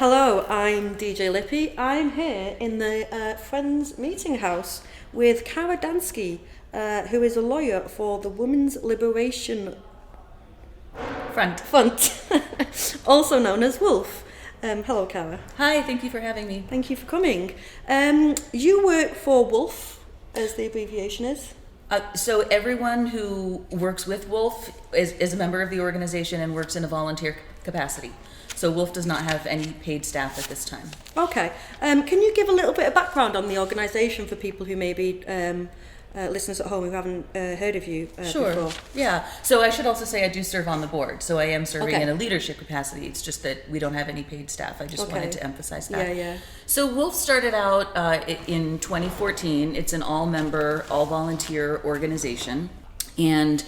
Hello, I'm DJ Lippy. I'm here in the Friends Meeting House with Kara Dansky, who is a lawyer for the Women's Liberation Front, also known as WOLF. Hello, Kara. Hi, thank you for having me. Thank you for coming. You work for WOLF, as the abbreviation is. So everyone who works with Wolf is a member of the organization and works in a volunteer capacity. So Wolf does not have any paid staff at this time. Okay. Can you give a little bit of background on the organisation for people who may be listeners at home who haven't heard of you Sure. before? Yeah. So I should also say I do serve on the board. So I am serving Okay. in a leadership capacity. It's just that we don't have any paid staff. I just wanted to emphasize that. Yeah. So Wolf started out in 2014. It's an all-member, all-volunteer organization. And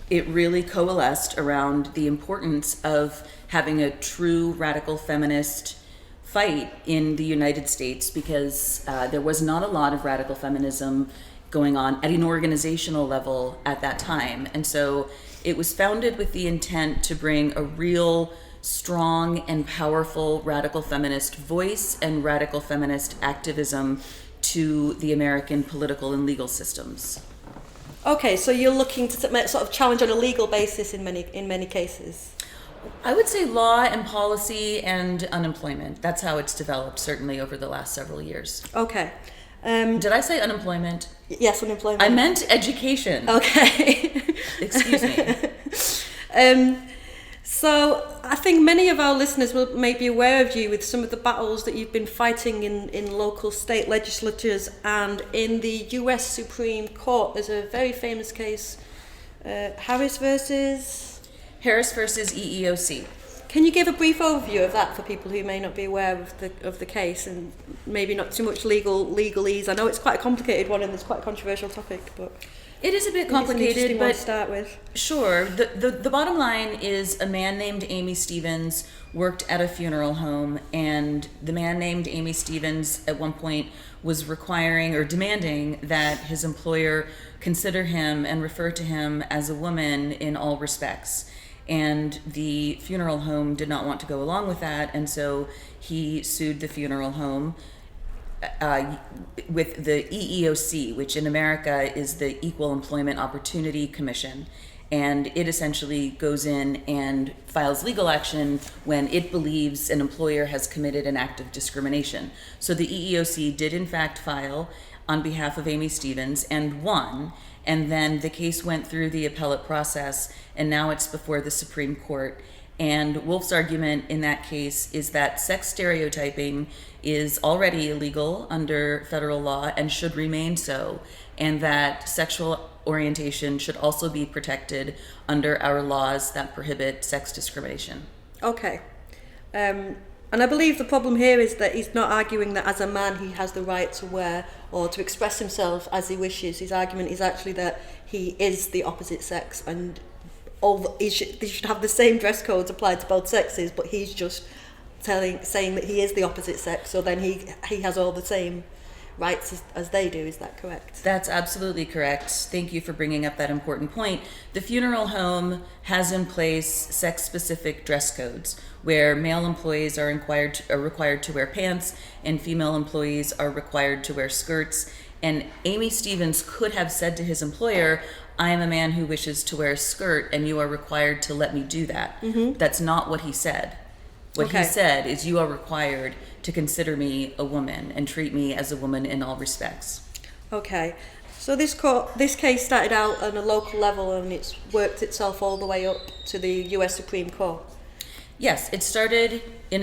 it really coalesced around the importance of having a true radical feminist fight in the United States because there was not a lot of radical feminism going on at an organizational level at that time. And so it was founded with the intent to bring a real strong and powerful radical feminist voice and radical feminist activism to the American political and legal systems. Okay, so you're looking to sort of challenge on a legal basis in many cases. I would say law and policy and unemployment. That's how it's developed, certainly over the last several years. Okay. Did I say unemployment? Yes, unemployment. I meant education. Okay. Excuse me. So I think many of our listeners may be aware of you with some of the battles that you've been fighting in local state legislatures and in the US Supreme Court. There's a very famous case, Harris versus EEOC. Can you give a brief overview of that for people who may not be aware of the case and maybe not too much legalese? I know it's quite a complicated one and it's quite a controversial topic, but it is a bit it's complicated, an but one to start with. Sure. The bottom line is a man named Amy Stevens worked at a funeral home, and the man named Amy Stevens at one point was requiring or demanding that his employer consider him and refer to him as a woman in all respects. And the funeral home did not want to go along with that, and so he sued the funeral home with the EEOC, which in America is the Equal Employment Opportunity Commission. And it essentially goes in and files legal action when it believes an employer has committed an act of discrimination. So the EEOC did in fact file on behalf of Amy Stevens and won. And then the case went through the appellate process, and now it's before the Supreme Court. And Wolf's argument in that case is that sex stereotyping is already illegal under federal law and should remain so, and that sexual orientation should also be protected under our laws that prohibit sex discrimination. Okay. And I believe the problem here is that he's not arguing that as a man he has the right to wear or to express himself as he wishes. His argument is actually that he is the opposite sex and they should have the same dress codes applied to both sexes, but he's just saying that he is the opposite sex, so then he has all the same rights as they do. Is that correct? That's absolutely correct. Thank you for bringing up that important point. The funeral home has in place sex-specific dress codes where male employees are required to wear pants and female employees are required to wear skirts. And Amy Stevens could have said to his employer, I am a man who wishes to wear a skirt and you are required to let me do that. Mm-hmm. This not what he said. What he said is you are required to consider me a woman and treat me as a woman in all respects. Okay. So this case started out on a local level and it's worked itself all the way up to the US Supreme Court. Yes, it started in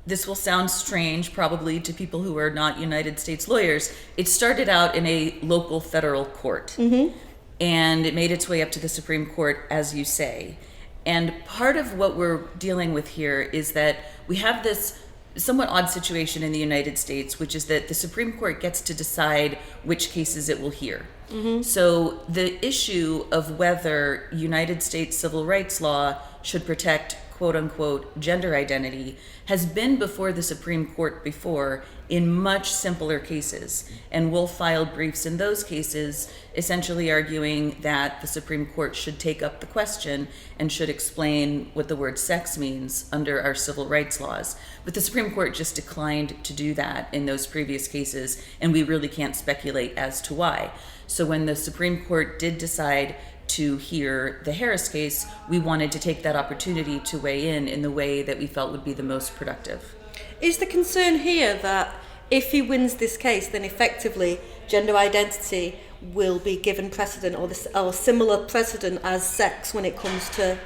this will sound strange probably to people who are not United States lawyers. It started out in a local federal court. Mm-hmm. And it made its way up to the Supreme Court, as you say. And part of what we're dealing with here is that we have this somewhat odd situation in the United States, which is that the Supreme Court gets to decide which cases it will hear. Mm-hmm. So the issue of whether United States civil rights law should protect quote unquote gender identity has been before the Supreme Court before in much simpler cases. And Wolf filed briefs in those cases, essentially arguing that the Supreme Court should take up the question and should explain what the word sex means under our civil rights laws. But the Supreme Court just declined to do that in those previous cases, and we really can't speculate as to why. So when the Supreme Court did decide to hear the Harris case, we wanted to take that opportunity to weigh in the way that we felt would be the most productive. Is the concern here that if he wins this case, then effectively gender identity will be given precedent or similar precedent as sex when it comes to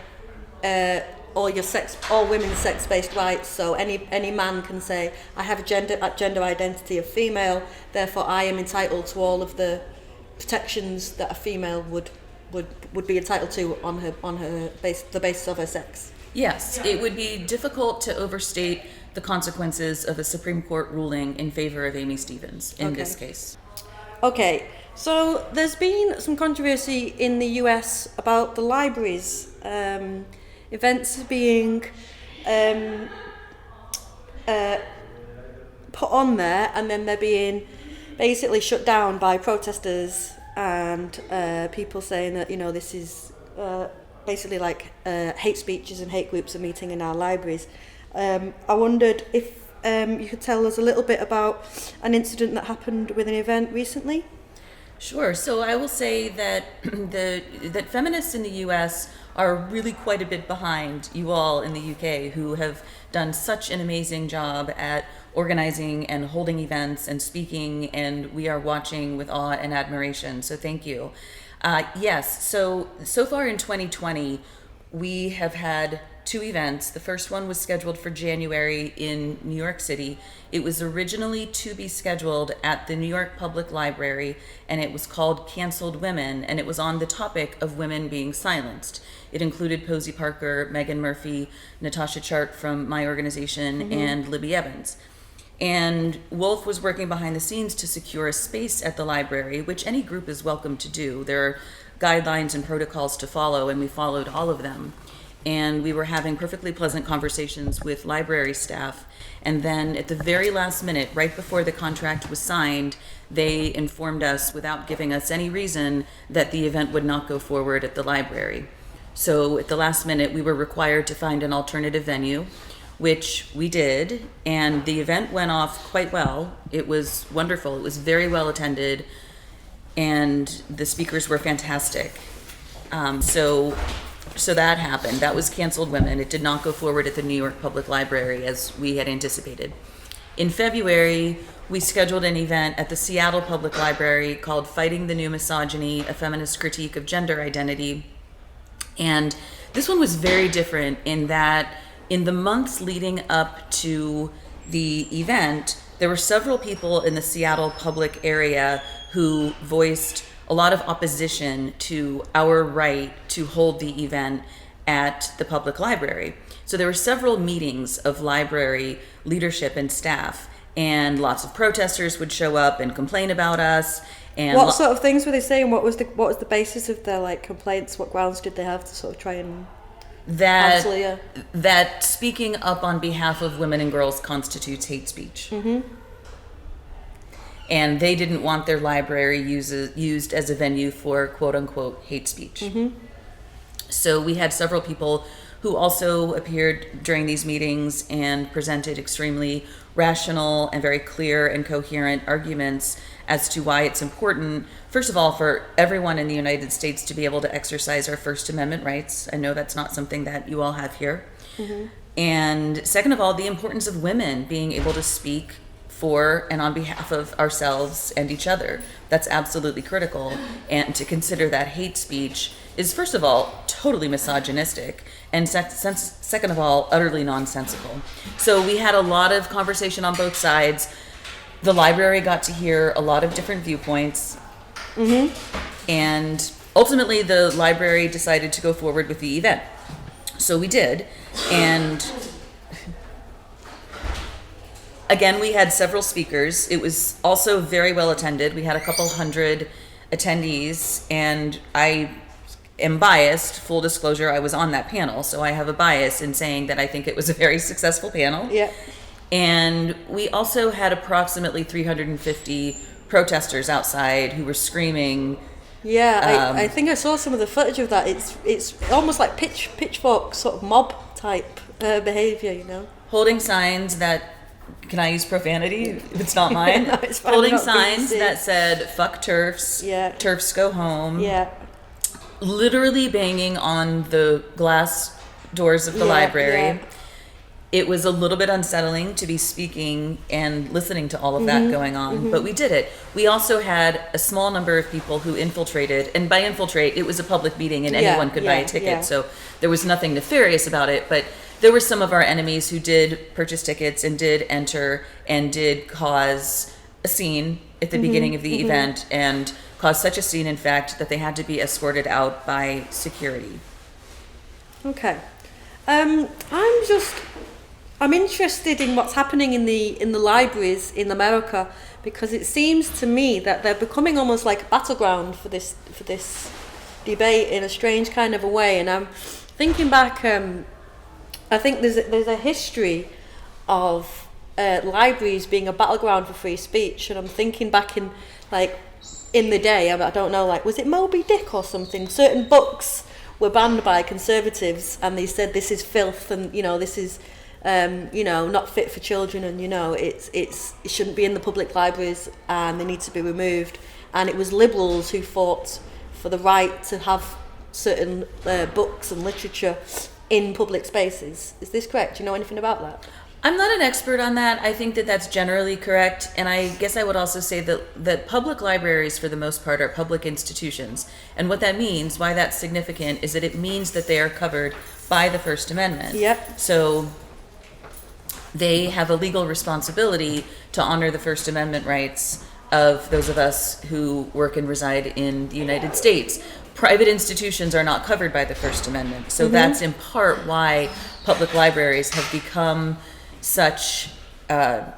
all women's sex-based rights? So any man can say, I have a gender identity of female, therefore I am entitled to all of the protections that a female would be entitled to on the basis of her sex. Yes, it would be difficult to overstate the consequences of a Supreme Court ruling in favor of Amy Stevens in this case. Okay, so there's been some controversy in the US about the libraries. Events being put on there, and then they're being basically shut down by protesters and people saying that, this is basically like hate speeches and hate groups are meeting in our libraries. I wondered if you could tell us a little bit about an incident that happened with an event recently. Sure. So I will say that that feminists in the U.S. are really quite a bit behind you all in the U.K., who have done such an amazing job at organizing and holding events and speaking, and we are watching with awe and admiration. So thank you. Yes. So far in 2020, we have had 2 events. The first one was scheduled for January in New York City. It was originally to be scheduled at the New York Public Library, and it was called Canceled Women, and it was on the topic of women being silenced. It included Posey Parker, Megan Murphy, Natasha Chart from my organization, and Libby Evans. And Wolf was working behind the scenes to secure a space at the library, which any group is welcome to do. There are guidelines and protocols to follow, and we followed all of them. And we were having perfectly pleasant conversations with library staff. And then at the very last minute, right before the contract was signed, they informed us, without giving us any reason, that the event would not go forward at the library. So at the last minute, we were required to find an alternative venue, which we did, and the event went off quite well. It was wonderful. It was very well attended, and the speakers were fantastic. So that happened. That was Canceled Women. It did not go forward at the New York Public Library as we had anticipated. In February, we scheduled an event at the Seattle Public Library called Fighting the New Misogyny, a feminist critique of gender identity. And this one was very different in that in the months leading up to the event, there were several people in the Seattle public area who voiced a lot of opposition to our right to hold the event at the public library. So there were several meetings of library leadership and staff, and lots of protesters would show up and complain about us. And what sort of things were they saying? What was the basis of their complaints? What grounds did they have to sort of try and cancel you? That speaking up on behalf of women and girls constitutes hate speech. And they didn't want their library used as a venue for quote-unquote hate speech. So we had several people who also appeared during these meetings and presented extremely rational and very clear and coherent arguments as to why it's important, first of all, for everyone in the United States to be able to exercise our First Amendment rights. I know that's not something that you all have here. And second of all, the importance of women being able to speak for and on behalf of ourselves and each other. That's absolutely critical. And to consider that hate speech is, first of all, totally misogynistic, and second of all, utterly nonsensical. So we had a lot of conversation on both sides. The library got to hear a lot of different viewpoints. And ultimately, the library decided to go forward with the event. So we did. And again, we had several speakers. It was also very well attended. We had a couple hundred attendees, and I am biased. Full disclosure, I was on that panel, so I have a bias in saying that I think it was a very successful panel. Yeah. And we also had approximately 350 protesters outside who were screaming. Yeah, I think I saw some of the footage of that. It's almost like pitchfork sort of mob type behaviour, you know. Holding signs that, can I use profanity? It's not mine. No, it's fine, Holding not signs BBC. that said, fuck TERFs, Yeah. TERFs go home. Yeah. Literally banging on the glass doors of the library. Yeah. It was a little bit unsettling to be speaking and listening to all of that going on, but we did it. We also had a small number of people who infiltrated, and by infiltrate, it was a public meeting and anyone could buy a ticket, so there was nothing nefarious about it, but there were some of our enemies who did purchase tickets and did enter and did cause a scene at the beginning of the event, and caused such a scene, in fact, that they had to be escorted out by security. Okay. I'm interested in what's happening in the libraries in America, because it seems to me that they're becoming almost like a battleground for this debate in a strange kind of a way. And I'm thinking back. I think there's a history of libraries being a battleground for free speech, and I'm thinking back in the day. I don't know, like, was it Moby Dick or something? Certain books were banned by conservatives, and they said this is filth, and this is. Not fit for children, and it shouldn't be in the public libraries, and they need to be removed. And it was liberals who fought for the right to have certain books and literature in public spaces. Is this correct? Do you know anything about that? I'm not an expert on that. I think that that's generally correct, and I guess I would also say that public libraries, for the most part, are public institutions. And what that means, why that's significant, is that it means that they are covered by the First Amendment. Yep. So they have a legal responsibility to honor the First Amendment rights of those of us who work and reside in the United States. Private institutions are not covered by the First Amendment. So that's in part why public libraries have become such a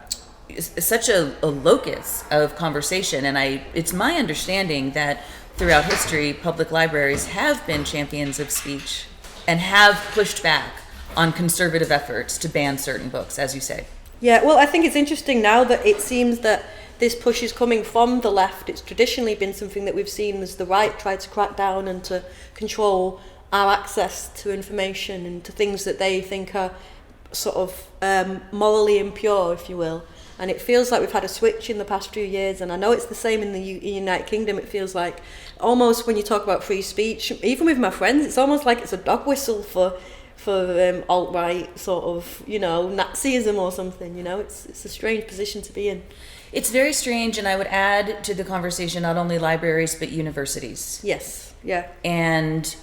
locus of conversation. And it's my understanding that throughout history, public libraries have been champions of speech and have pushed back on conservative efforts to ban certain books, as you say. Yeah, well, I think it's interesting now that it seems that this push is coming from the left. It's traditionally been something that we've seen as the right try to crack down and to control our access to information and to things that they think are sort of morally impure, if you will. And it feels like we've had a switch in the past few years, and I know it's the same in the United Kingdom. It feels like almost when you talk about free speech, even with my friends, it's almost like it's a dog whistle for alt-right sort of, Nazism or something, it's a strange position to be in. It's very strange, and I would add to the conversation not only libraries but universities. Yes, yeah. And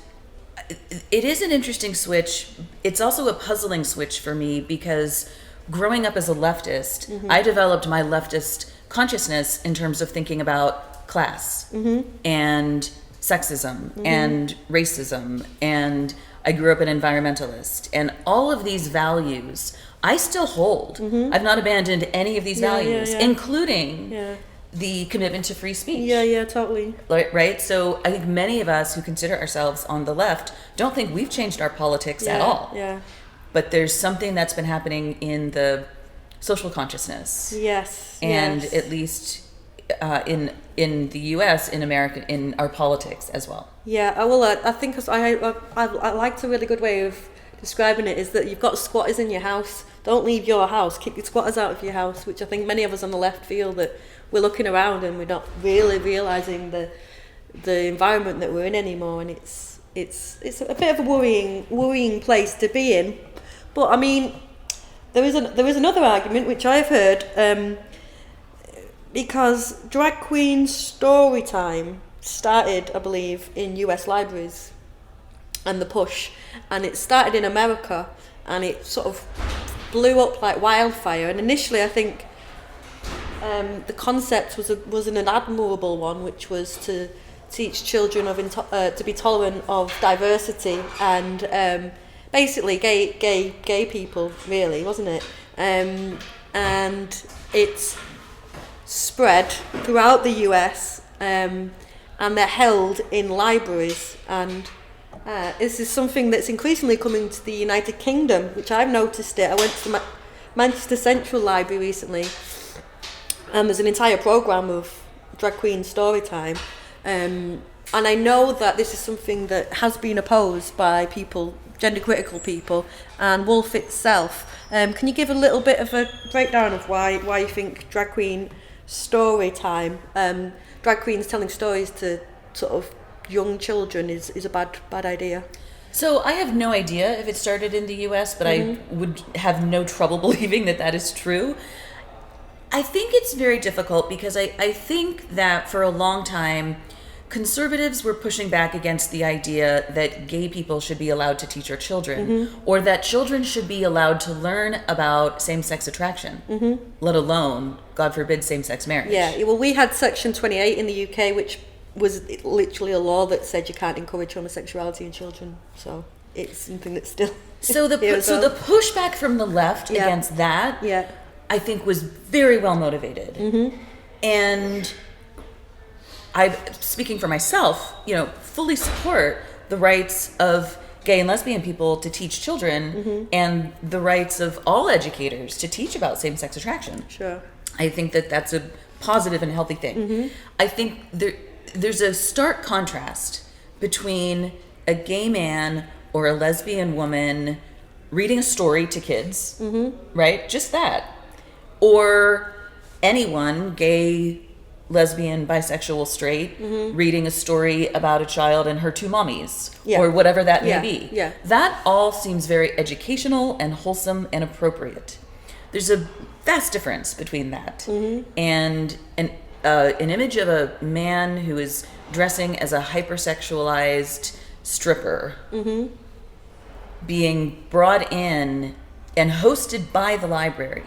it is an interesting switch. It's also a puzzling switch for me, because growing up as a leftist, I developed my leftist consciousness in terms of thinking about class and sexism and racism, and I grew up an environmentalist, and all of these values I still hold. I've not abandoned any of these values, including the commitment to free speech. Yeah, totally. Right? So I think many of us who consider ourselves on the left don't think we've changed our politics at all. Yeah. But there's something that's been happening in the social consciousness. Yes. And at least in the U.S., in America, in our politics as well. Yeah, I think I liked a really good way of describing it is that you've got squatters in your house. Don't leave your house. Keep your squatters out of your house, which I think many of us on the left feel that we're looking around and we're not really realising the environment that we're in anymore, and it's a bit of a worrying place to be in. But I mean, there is another argument which I've heard, because drag queen story time started, I believe, in US libraries, and the push, and it started in America, and it sort of blew up like wildfire. And initially, I think the concept was an admirable one, which was to teach children to be tolerant of diversity and basically gay people, really, wasn't it? And it's spread throughout the US, and they're held in libraries, and This is something that's increasingly coming to the United Kingdom, which I've noticed it. I went to the Manchester Central Library recently, and there's an entire programme of drag queen story time. And I know that this is something that has been opposed by people, gender critical people, and Wolf itself. Can you give a little bit of a breakdown of why you think drag queen story time, drag queens telling stories to sort of young children is a bad idea? So I have no idea if it started in the US, but I would have no trouble believing that is true. I think it's very difficult because I think that for a long time, conservatives were pushing back against the idea that gay people should be allowed to teach our children, or that children should be allowed to learn about same-sex attraction, let alone, God forbid, same-sex marriage. Yeah, well, we had Section 28 in the UK, which was literally a law that said you can't encourage homosexuality in children. So it's something that's still... So the pushback from the left against that, I think, was very well motivated. And I, speaking for myself, fully support the rights of gay and lesbian people to teach children and the rights of all educators to teach about same-sex attraction. Sure. I think that's a positive and healthy thing. I think there's a stark contrast between a gay man or a lesbian woman reading a story to kids, right? Just that. Or anyone, gay, lesbian, bisexual, straight, reading a story about a child and her two mommies, or whatever that may be. Yeah. That all seems very educational and wholesome and appropriate. There's a vast difference between that and an image of a man who is dressing as a hypersexualized stripper being brought in and hosted by the library.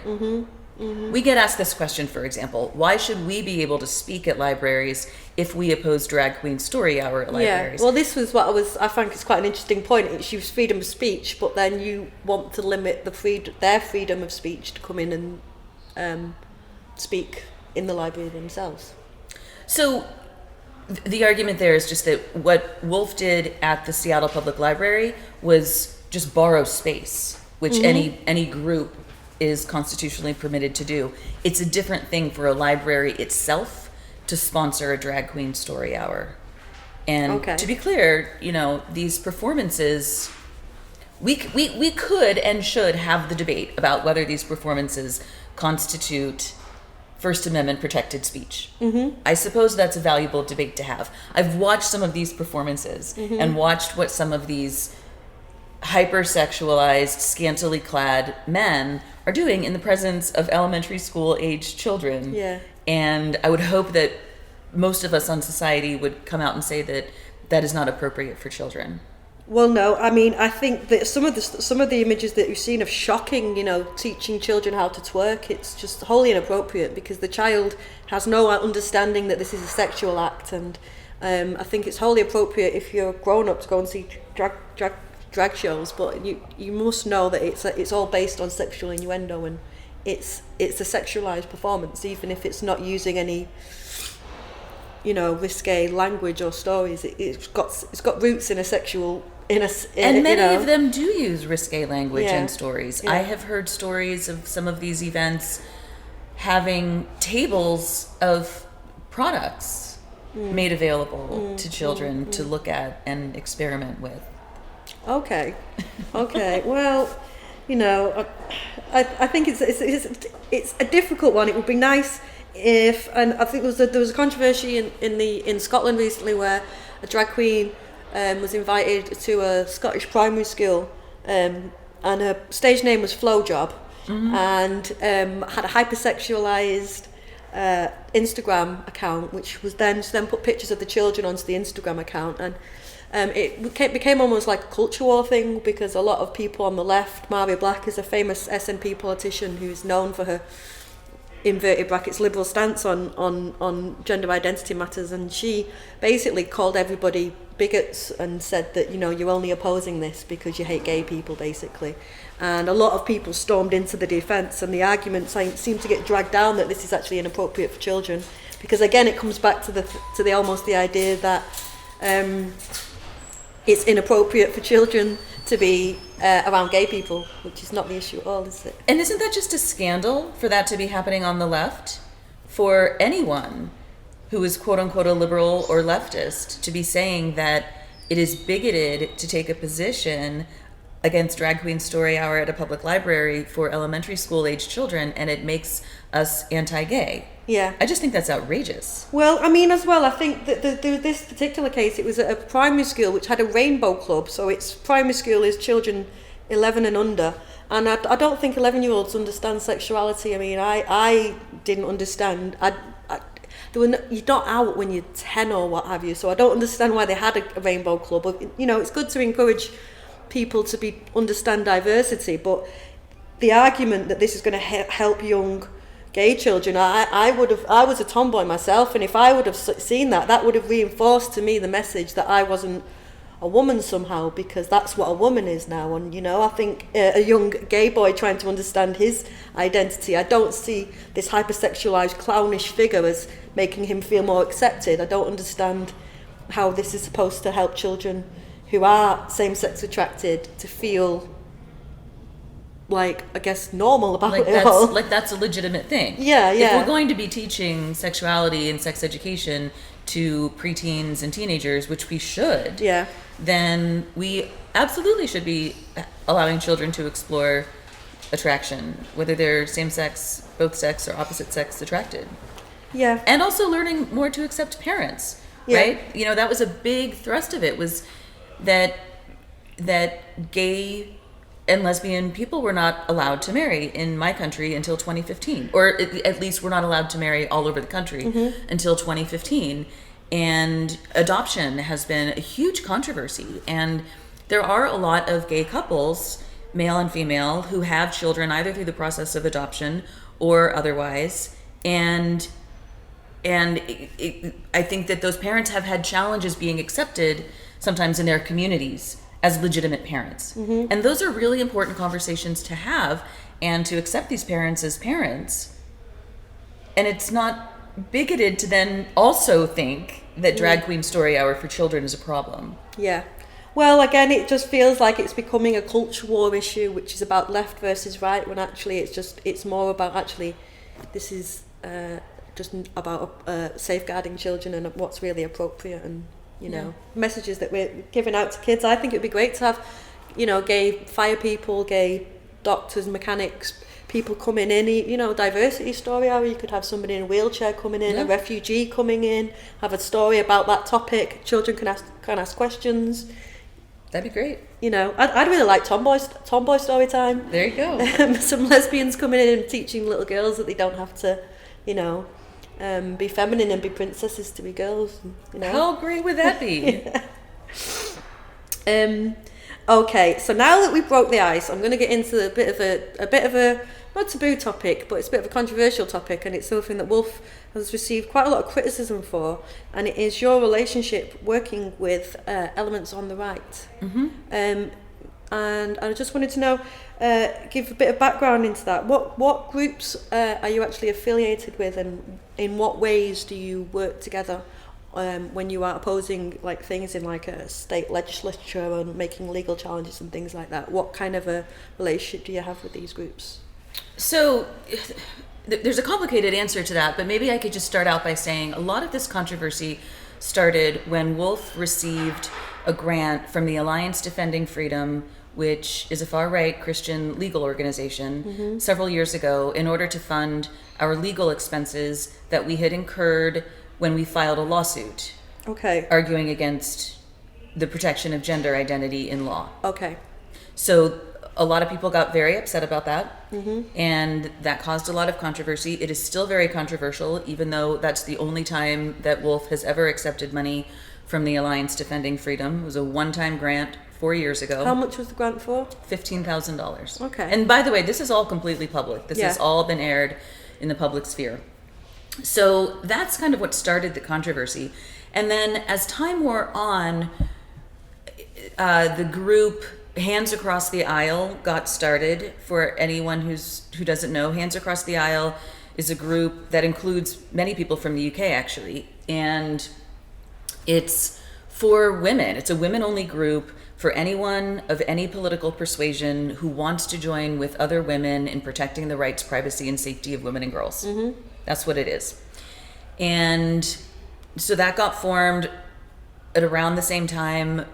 We get asked this question, for example: why should we be able to speak at libraries if we oppose drag queen story hour at libraries? Yeah, well, this was I think it's quite an interesting point. It's use freedom of speech, but then you want to limit their freedom of speech to come in and speak in the library themselves. So the argument there is just that what Wolf did at the Seattle Public Library was just borrow space, which any group is constitutionally permitted to do. It's a different thing for a library itself to sponsor a drag queen story hour. And to be clear, these performances, we could and should have the debate about whether these performances constitute First Amendment protected speech. I suppose that's a valuable debate to have. I've watched some of these performances and watched what some of these hypersexualized, scantily clad men are doing in the presence of elementary school aged children. Yeah. And I would hope that most of us on society would come out and say that is not appropriate for children. Well, no, I mean, I think that some of the images that you've seen of shocking, teaching children how to twerk, it's just wholly inappropriate because the child has no understanding that this is a sexual act, and I think it's wholly appropriate if you're grown up to go and see drag shows, but you must know that it's all based on sexual innuendo, and it's a sexualized performance, even if it's not using any risque language or stories. It's got roots in a sexual and many of them do use risque language and stories. I have heard stories of some of these events having tables of products made available to children to look at and experiment with. Okay. Well, I think it's a difficult one. It would be nice if, and I think there was a controversy in Scotland recently where a drag queen was invited to a Scottish primary school, and her stage name was Flowjob, and had a hypersexualized Instagram account, which was then put pictures of the children onto the Instagram account, and it became almost like a culture war thing because a lot of people on the left, Maria Black is a famous SNP politician who's known for her inverted brackets liberal stance on gender identity matters, and she basically called everybody bigots and said that you're only opposing this because you hate gay people, basically. And a lot of people stormed into the defence, and the argument seemed to get dragged down that this is actually inappropriate for children, because again it comes back to the almost the idea that it's inappropriate for children to be around gay people, which is not the issue at all, is it? And isn't that just a scandal for that to be happening on the left? For anyone who is quote unquote a liberal or leftist to be saying that it is bigoted to take a position against Drag Queen Story Hour at a public library for elementary school age children, and it makes us anti-gay. Yeah. I just think that's outrageous. Well, I mean, as well, I think that this particular case, it was at a primary school which had a rainbow club. So its primary school is children 11 and under. And I don't think 11-year-olds understand sexuality. I mean, I didn't understand. You're not out when you're 10 or what have you. So I don't understand why they had a rainbow club. You know, it's good to encourage people to understand diversity. But the argument that this is going to help young gay children, I was a tomboy myself, and if I would have seen that would have reinforced to me the message that I wasn't a woman somehow, because that's what a woman is now. And, you know, I think a young gay boy trying to understand his identity, I don't see this hypersexualized clownish figure as making him feel more accepted. I don't understand how this is supposed to help children who are same-sex attracted to feel like, I guess, normal about it all. Like that's a legitimate thing. Yeah. If we're going to be teaching sexuality and sex education to preteens and teenagers, which we should, then we absolutely should be allowing children to explore attraction, whether they're same-sex, both sex, or opposite sex attracted. Yeah. And also learning more to accept parents, right? You know, that was a big thrust of it, was that gay and lesbian people were not allowed to marry in my country until 2015, or at least were not allowed to marry all over the country until 2015. And adoption has been a huge controversy. And there are a lot of gay couples, male and female, who have children either through the process of adoption or otherwise. And I think that those parents have had challenges being accepted sometimes in their communities as legitimate parents. And those are really important conversations to have, and to accept these parents as parents. And it's not bigoted to then also think that Drag Queen Story Hour for children is a problem. Yeah. Well, again, it just feels like it's becoming a culture war issue, which is about left versus right, when actually it's more about this is just about safeguarding children and what's really appropriate, and you know, messages that we're giving out to kids. I think it'd be great to have, you know, gay fire people, gay doctors, mechanics, people coming in, you know, diversity story hour. You could have somebody in a wheelchair coming in, a refugee coming in, have a story about that topic. Children can ask questions. That'd be great. You know, I'd really like tomboy story time. There you go. Some lesbians coming in and teaching little girls that they don't have to, you know, be feminine and be princesses to be girls. You know, how great would that be? Okay, so now that we broke the ice, I'm going to get into a bit of a not taboo topic, but it's a bit of a controversial topic, and it's something that Wolf has received quite a lot of criticism for, and it is your relationship working with elements on the right. And I just wanted to know, give a bit of background into that. What groups are you actually affiliated with, and in what ways do you work together when you are opposing like things in like a state legislature and making legal challenges and things like that? What kind of a relationship do you have with these groups? So there's a complicated answer to that, but maybe I could just start out by saying a lot of this controversy started when Wolf received a grant from the Alliance Defending Freedom, which is a far-right Christian legal organization, several years ago, in order to fund our legal expenses that we had incurred when we filed a lawsuit arguing against the protection of gender identity in law. So a lot of people got very upset about that, and that caused a lot of controversy. It is still very controversial, even though that's the only time that Wolf has ever accepted money from the Alliance Defending Freedom. It was a one-time grant 4 years ago. How much was the grant for? $15,000. Okay. And by the way, this is all completely public. This has all been aired in the public sphere. So that's kind of what started the controversy. And then as time wore on, the group Hands Across the Aisle got started. For anyone who doesn't know, Hands Across the Aisle is a group that includes many people from the UK, actually. And it's for women. It's a women-only group for anyone of any political persuasion who wants to join with other women in protecting the rights, privacy, and safety of women and girls. That's what it is. And so that got formed at around the same time.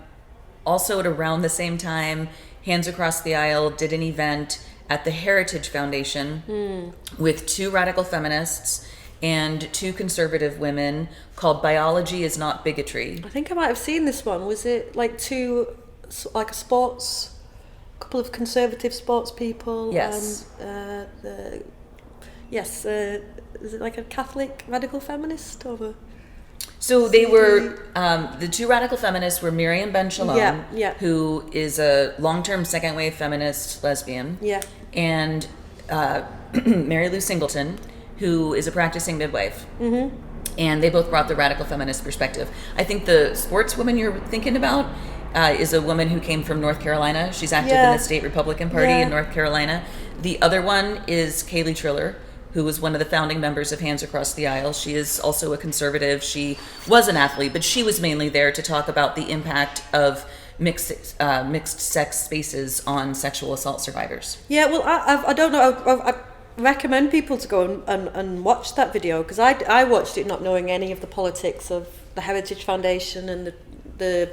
Also at around the same time, Hands Across the Aisle did an event at the Heritage Foundation with 2 radical feminists and 2 conservative women called Biology is Not Bigotry. I think I might have seen this one. Was it like a couple of conservative sports people? Yes. Is it like a Catholic radical feminist or So they were, the 2 radical feminists were Miriam Ben Shalom, who is a long-term second-wave feminist lesbian, and Mary Lou Singleton, who is a practicing midwife. And they both brought the radical feminist perspective. I think the sportswoman you're thinking about is a woman who came from North Carolina. She's active in the state Republican Party in North Carolina. The other one is Kaylee Triller, who was one of the founding members of Hands Across the Aisle. She is also a conservative. She was an athlete, but she was mainly there to talk about the impact of mixed sex spaces on sexual assault survivors. Yeah, well, I don't know. I recommend people to go and watch that video, because I watched it not knowing any of the politics of the Heritage Foundation and the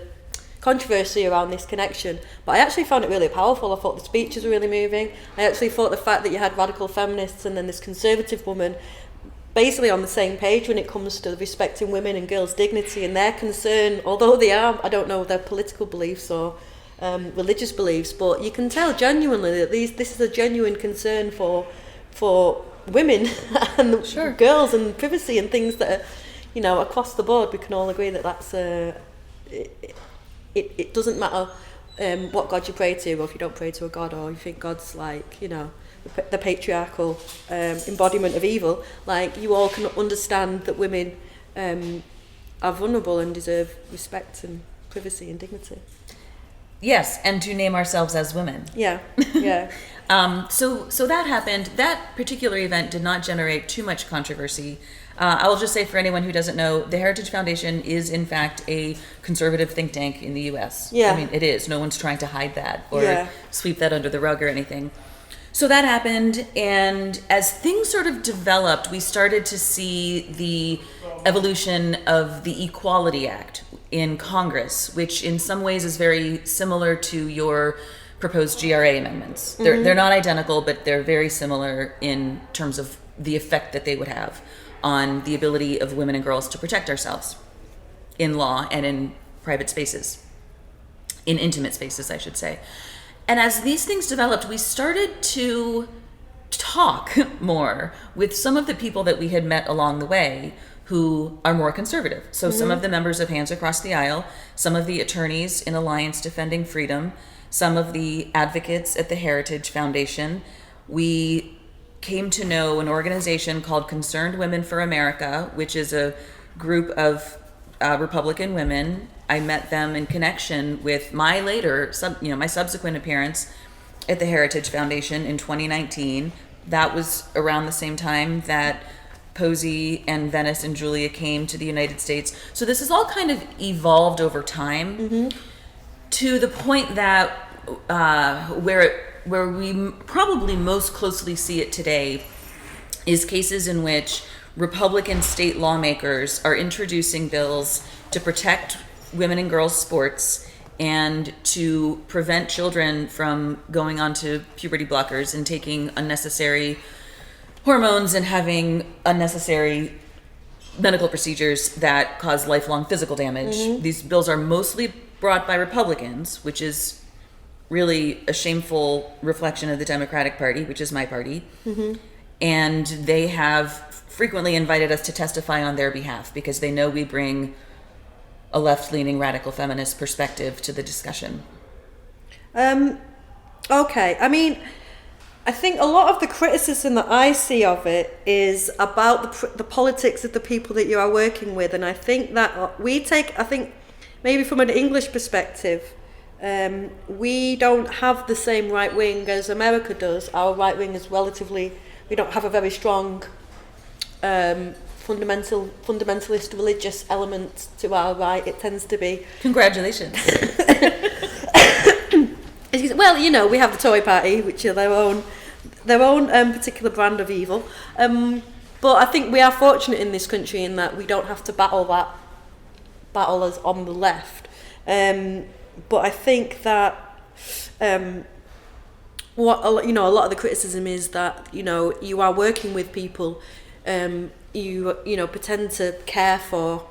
controversy around this connection, but I actually found it really powerful. I thought the speeches were really moving. I actually thought the fact that you had radical feminists and then this conservative woman basically on the same page when it comes to respecting women and girls' dignity and their concern, although they are, I don't know their political beliefs or religious beliefs, but you can tell genuinely that this is a genuine concern for women and girls and privacy and things that are, across the board. We can all agree that that's it doesn't matter what God you pray to, or if you don't pray to a God, or you think God's like, the patriarchal embodiment of evil. Like, you all can understand that women are vulnerable and deserve respect and privacy and dignity. Yes, and to name ourselves as women. Yeah. So that happened. That particular event did not generate too much controversy. I will just say, for anyone who doesn't know, the Heritage Foundation is in fact a conservative think tank in the U.S. Yeah. I mean, it is. No one's trying to hide that or sweep that under the rug or anything. So that happened, and as things sort of developed, we started to see the evolution of the Equality Act in Congress, which in some ways is very similar to your proposed GRA amendments. They're not identical, but they're very similar in terms of the effect that they would have on the ability of women and girls to protect ourselves in law and in private spaces, in intimate spaces, I should say. And as these things developed, we started to talk more with some of the people that we had met along the way who are more conservative. So some of the members of Hands Across the Aisle, some of the attorneys in Alliance Defending Freedom, some of the advocates at the Heritage Foundation. We came to know an organization called Concerned Women for America, which is a group of Republican women. I met them in connection with my my subsequent appearance at the Heritage Foundation in 2019. That was around the same time that Posey and Venice and Julia came to the United States. So this has all kind of evolved over time to the point that where we probably most closely see it today is cases in which Republican state lawmakers are introducing bills to protect women and girls sports and to prevent children from going onto puberty blockers and taking unnecessary hormones and having unnecessary medical procedures that cause lifelong physical damage. These bills are mostly brought by Republicans, which is really a shameful reflection of the Democratic Party, which is my party. And they have frequently invited us to testify on their behalf because they know we bring a left-leaning radical feminist perspective to the discussion. Okay, I mean, I think a lot of the criticism that I see of it is about the politics of the people that you are working with, and I think that maybe from an English perspective, we don't have the same right wing as America does. Our right wing is we don't have a very strong fundamentalist religious element to our right. It tends to be. Congratulations. Well, you know, we have the Tory party, which are their own particular brand of evil. But I think we are fortunate in this country in that we don't have to battle as on the left. But I think that a lot of the criticism is that, you know, you are working with people, you pretend to care for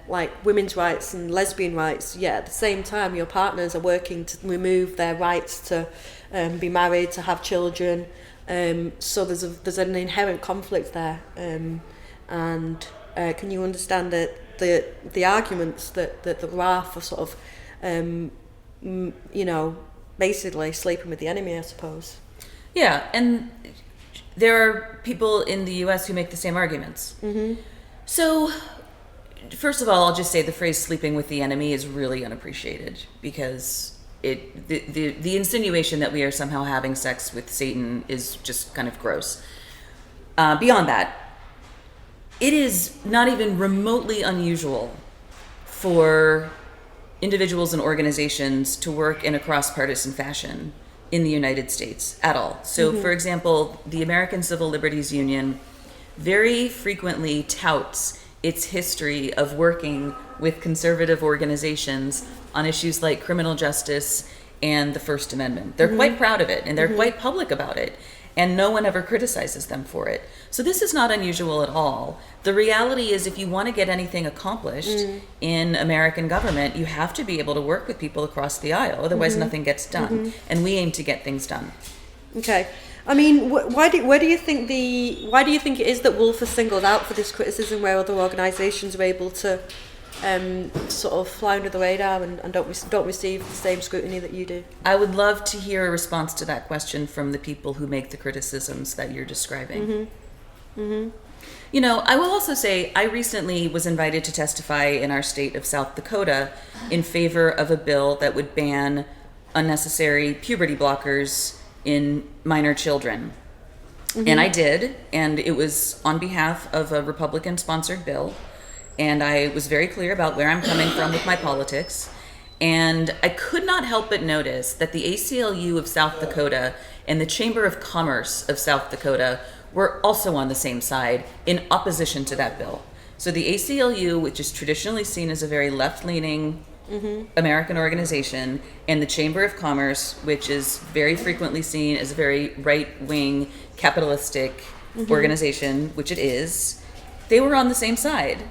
like women's rights and lesbian rights, yet at the same time your partners are working to remove their rights to be married, to have children. So there's an inherent conflict there, and can you understand that the arguments that there are for sort of basically sleeping with the enemy, I suppose. Yeah, and there are people in the U.S. who make the same arguments. Mm-hmm. So, first of all, I'll just say the phrase "sleeping with the enemy" is really unappreciated, because the insinuation that we are somehow having sex with Satan is just kind of gross. Beyond that, it is not even remotely unusual for individuals and organizations to work in a cross-partisan fashion in the United States at all. So, for example, the American Civil Liberties Union very frequently touts its history of working with conservative organizations on issues like criminal justice and the First Amendment. They're quite proud of it, and they're quite public about it, and no one ever criticizes them for it. So this is not unusual at all. The reality is, if you want to get anything accomplished in American government, you have to be able to work with people across the aisle, otherwise nothing gets done. And we aim to get things done. Okay. I mean, why do you think it is that Wolf is singled out for this criticism, where other organisations are able to sort of fly under the radar and don't receive the same scrutiny that you do? I would love to hear a response to that question from the people who make the criticisms that you're describing. You know, I will also say I recently was invited to testify in our state of South Dakota in favor of a bill that would ban unnecessary puberty blockers in minor children. And I did, and it was on behalf of a Republican-sponsored bill, and I was very clear about where I'm coming from with my politics. And I could not help but notice that the ACLU of South Dakota and the Chamber of Commerce of South Dakota were also on the same side in opposition to that bill. So the ACLU, which is traditionally seen as a very left-leaning American organization, and the Chamber of Commerce, which is very frequently seen as a very right-wing capitalistic organization, which it is, they were on the same side,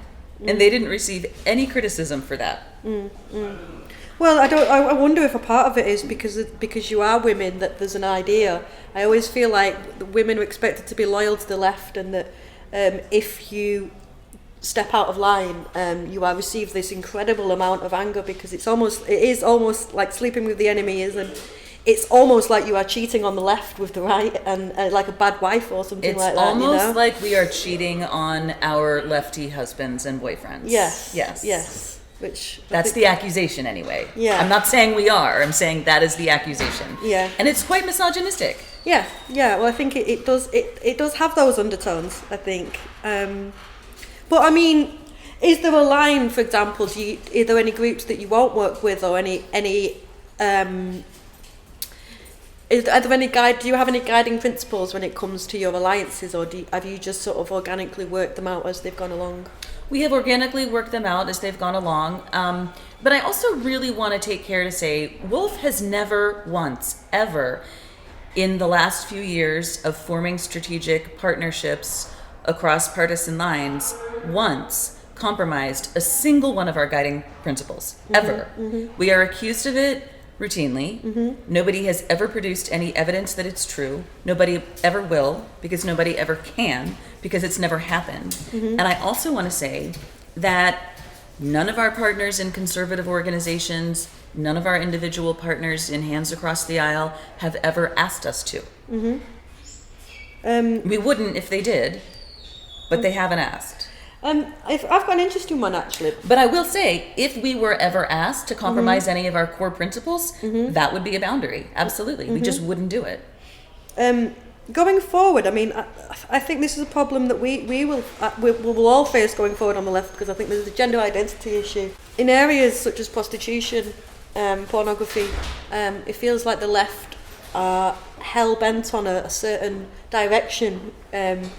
and they didn't receive any criticism for that. Well, I wonder if a part of it is because you are women, that there's an idea. I always feel like the women are expected to be loyal to the left, and that if you step out of line, you are received this incredible amount of anger, because it is almost like sleeping with the enemy, it's almost like you are cheating on the left with the right, and like a bad wife or something like that. It's almost like we are cheating on our lefty husbands and boyfriends. Yes. Which that's the accusation anyway. Yeah. I'm not saying we are. I'm saying that is the accusation. Yeah. And it's quite misogynistic. Yeah. Well, I think it does have those undertones, I think. But I mean, is there a line, for example, are there any groups that you won't work with, or do you have any guiding principles when it comes to your alliances, or have you just sort of organically worked them out as they've gone along? We have organically worked them out as they've gone along. But I also really want to take care to say, Wolf has never once, ever, in the last few years of forming strategic partnerships across partisan lines, once compromised a single one of our guiding principles, ever. We are accused of it routinely. Nobody has ever produced any evidence that it's true. Nobody ever will, because nobody ever can, because it's never happened. And I also want to say that none of our partners in conservative organizations, none of our individual partners in Hands Across the Aisle have ever asked us to. We wouldn't if they did, but they haven't asked. I've got an interesting one, actually. But I will say, if we were ever asked to compromise any of our core principles, that would be a boundary. Absolutely. We just wouldn't do it. going forward, I mean, I think this is a problem that we will all face going forward on the left, because I think there's a gender identity issue. In areas such as prostitution, pornography, it feels like the left are hell-bent on a certain direction, and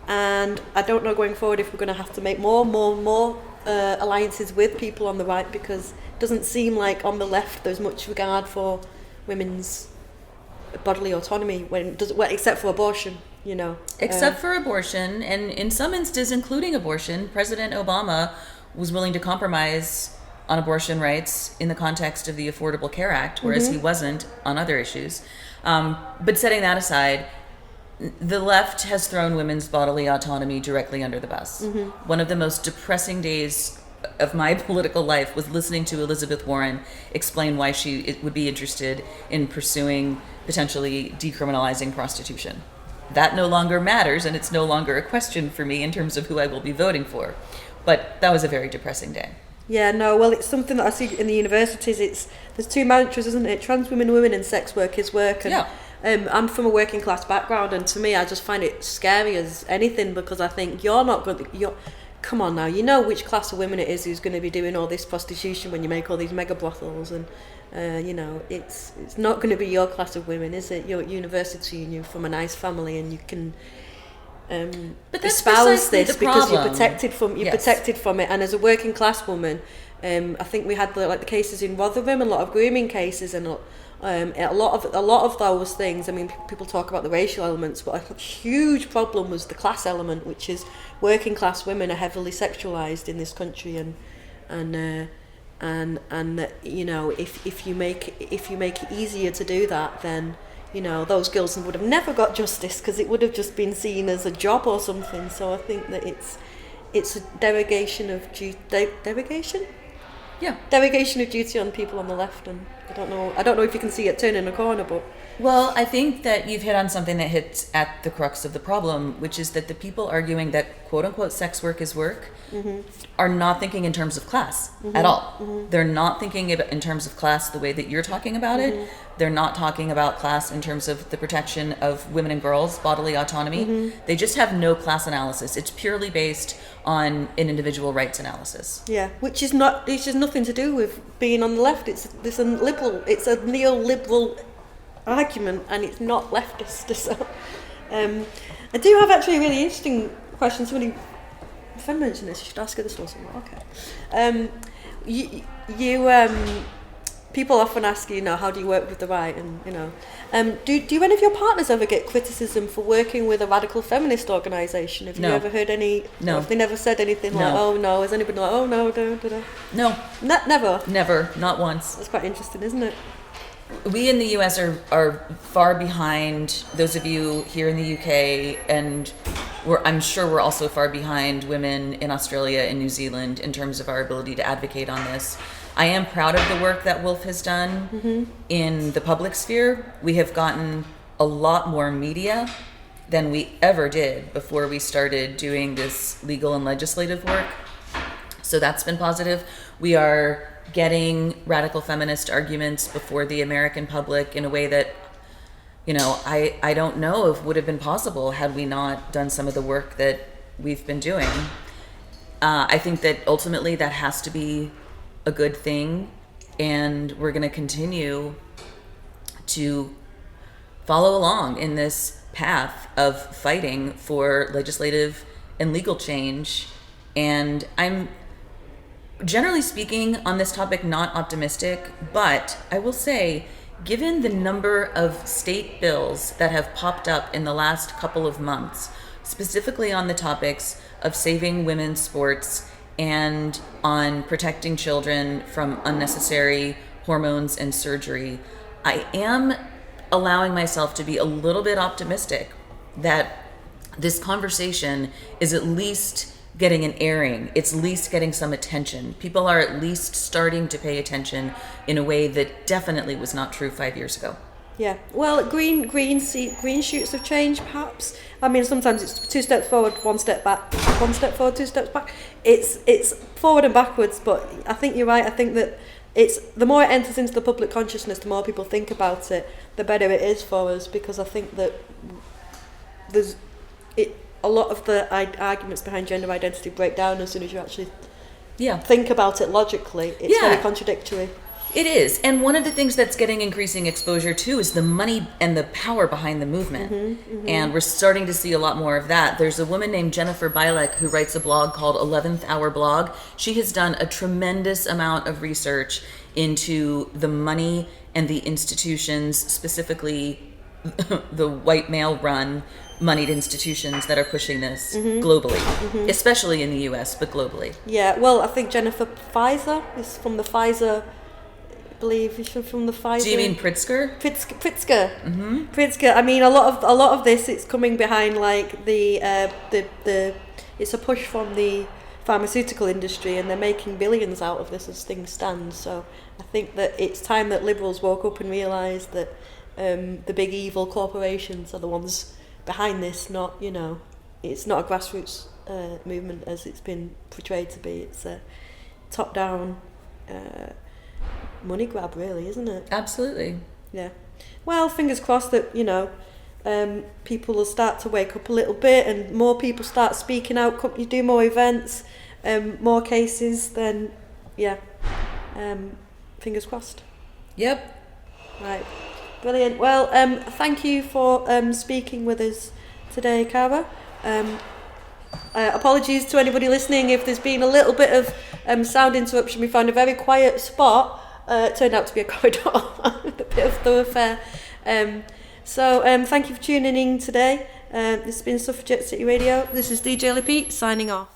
I don't know going forward if we're going to have to make more alliances with people on the right, because it doesn't seem like on the left there's much regard for women's bodily autonomy except for abortion, Except for abortion, and in some instances, including abortion, President Obama was willing to compromise on abortion rights in the context of the Affordable Care Act, whereas he wasn't on other issues. But setting that aside, the left has thrown women's bodily autonomy directly under the bus. One of the most depressing days of my political life was listening to Elizabeth Warren explain why she would be interested in pursuing potentially decriminalizing prostitution. That no longer matters, and it's no longer a question for me in terms of who I will be voting for. But that was a very depressing day. Yeah, no, well, it's something that I see in the universities. There's two mantras, isn't it? Trans women, women, and sex work is work. And, yeah. I'm from a working class background, and to me, I just find it scary as anything, because I think come on now, you know which class of women it is who's going to be doing all this prostitution when you make all these mega brothels, and it's not going to be your class of women, is it? You're at university and you're from a nice family, and you can but that's espouse this the because you're problem. protected from it. And as a working class woman, I think we had the cases in Rotherham, a lot of grooming cases, and a lot of those things. I mean, people talk about the racial elements, but a huge problem was the class element, which is working class women are heavily sexualized in this country, and if you make it easier to do that, then those girls would have never got justice, because it would have just been seen as a job or something. So I think that it's a derogation of derogation of duty on people on the left, and I don't know if you can see it turning a corner, but well, I think that you've hit on something that hits at the crux of the problem, which is that the people arguing that quote unquote sex work is work are not thinking in terms of class at all. They're not thinking in terms of class the way that you're talking about it. They're not talking about class in terms of the protection of women and girls' bodily autonomy. They just have no class analysis. It's purely based on an individual rights analysis. Yeah, which is nothing to do with being on the left. It's a neoliberal argument, and it's not leftist. So, I do have actually a really interesting question. Somebody, if I mention this, you should ask her this one. Okay. People often ask you, how do you work with the right, and do any of your partners ever get criticism for working with a radical feminist organisation? Have you ever heard any? No. Have they never said anything like, "Oh no"? Has anybody like, "Oh no"? No. Never. Not once. That's quite interesting, isn't it? We in the US are far behind those of you here in the UK, and I'm sure we're also far behind women in Australia and New Zealand in terms of our ability to advocate on this. I am proud of the work that Wolf has done in the public sphere. We have gotten a lot more media than we ever did before we started doing this legal and legislative work. So that's been positive. We are getting radical feminist arguments before the American public in a way that, I don't know if would have been possible had we not done some of the work that we've been doing. I think that ultimately that has to be a good thing, and we're going to continue to follow along in this path of fighting for legislative and legal change. And I'm, generally speaking, on this topic, not optimistic, but I will say, given the number of state bills that have popped up in the last couple of months, specifically on the topics of saving women's sports and on protecting children from unnecessary hormones and surgery, I am allowing myself to be a little bit optimistic that this conversation is at least getting an airing. It's at least getting some attention. People are at least starting to pay attention in a way that definitely was not true 5 years ago. Yeah, well, green shoots of change, perhaps. I mean, sometimes it's 2 steps forward, 1 step back, 1 step forward, 2 steps back. It's forward and backwards, but I think you're right. I think that it's the more it enters into the public consciousness, the more people think about it, the better it is for us. Because I think that a lot of the arguments behind gender identity break down as soon as you actually Yeah. think about it logically. It's very contradictory. It is. And one of the things that's getting increasing exposure too is the money and the power behind the movement. And we're starting to see a lot more of that. There's a woman named Jennifer Bilek who writes a blog called 11th Hour Blog. She has done a tremendous amount of research into the money and the institutions, specifically the white male run moneyed institutions that are pushing this globally, especially in the US, but globally. Yeah, well, I think Jennifer Pfizer is from the Pfizer, I believe she's from the Pfizer. Do you mean Pritzker? Pritzker. Pritzker. I mean, a lot of this, it's coming behind like the it's a push from the pharmaceutical industry, and they're making billions out of this as things stand. So I think that it's time that liberals woke up and realised that the big evil corporations are the ones behind this, not, it's not a grassroots movement as it's been portrayed to be. It's a top-down money grab, really, isn't it? Absolutely. Yeah. Well, fingers crossed that, people will start to wake up a little bit and more people start speaking out, companies do more events, more cases, then, fingers crossed. Yep. Right. Brilliant. Well, thank you for speaking with us today, Kara. Apologies to anybody listening if there's been a little bit of sound interruption. We found a very quiet spot. It turned out to be a corridor, a bit of thoroughfare. So thank you for tuning in today. This has been Suffragette City Radio. This is DJ Lippy signing off.